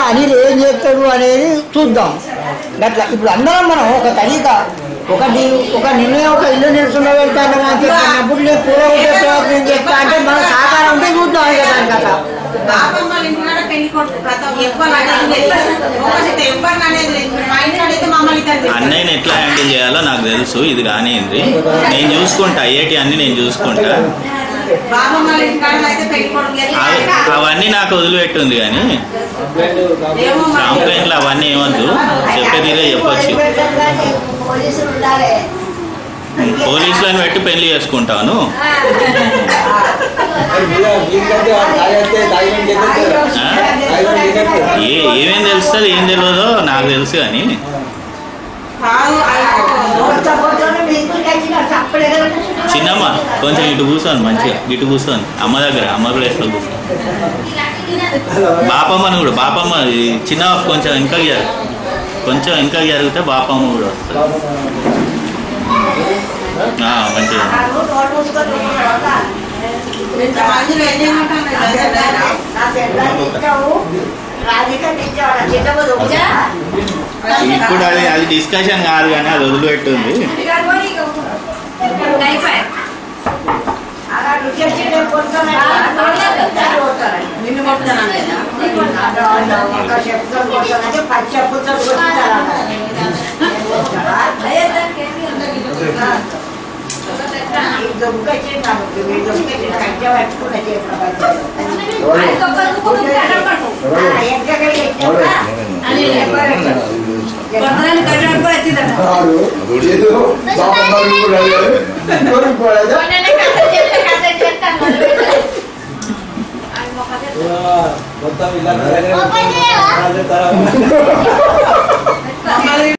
అనిల్ ఏం చేస్తాడు అనేది చూద్దాం. అట్లా ఇప్పుడు అందరం మనం ఒక తరీక ఒక నిర్ణయం ఒక ఇల్లు నిలుచున్న వెళ్తాను అన్నప్పుడు నేను కూర ఉంటే ప్రయత్నం చేస్తా అంటే మన సహకారం ఉంటే చూద్దాం ఇక దాని కథ. అన్నయ్యని ఎట్లా హ్యాండిల్ చేయాలో నాకు తెలుసు. ఇది కానీ నేను చూసుకుంటా, ఐఐటి అన్ని నేను చూసుకుంటా. అవన్నీ నాకు వదిలిపెట్టుంది కానీ కంప్లైంట్లు అవన్నీ ఏమద్దు, చెప్పేదిగా చెప్పచ్చు. పోలీసులను పెట్టి పెళ్లి చేసుకుంటాను. ఏమేం తెలుస్తుంది ఏం తెలియదో నాకు తెలుసు కానీ చిన్నమ్మ కొంచెం ఇటు కూర్చోండి, మంచిగా ఇటు కూర్చోండి. అమ్మ దగ్గర అమ్మ ప్లేస్లో కూర్చోండి. బాపమ్మని కూడా బాపమ్మ చిన్న కొంచెం ఇంకా జరిగితే బాపమ్మ కూడా వస్తుంది. మంచిగా ఇప్పుడు అది డిస్కషన్ కాదు కానీ అది వదిలిపెట్టుంది. మొత్తం ఇలా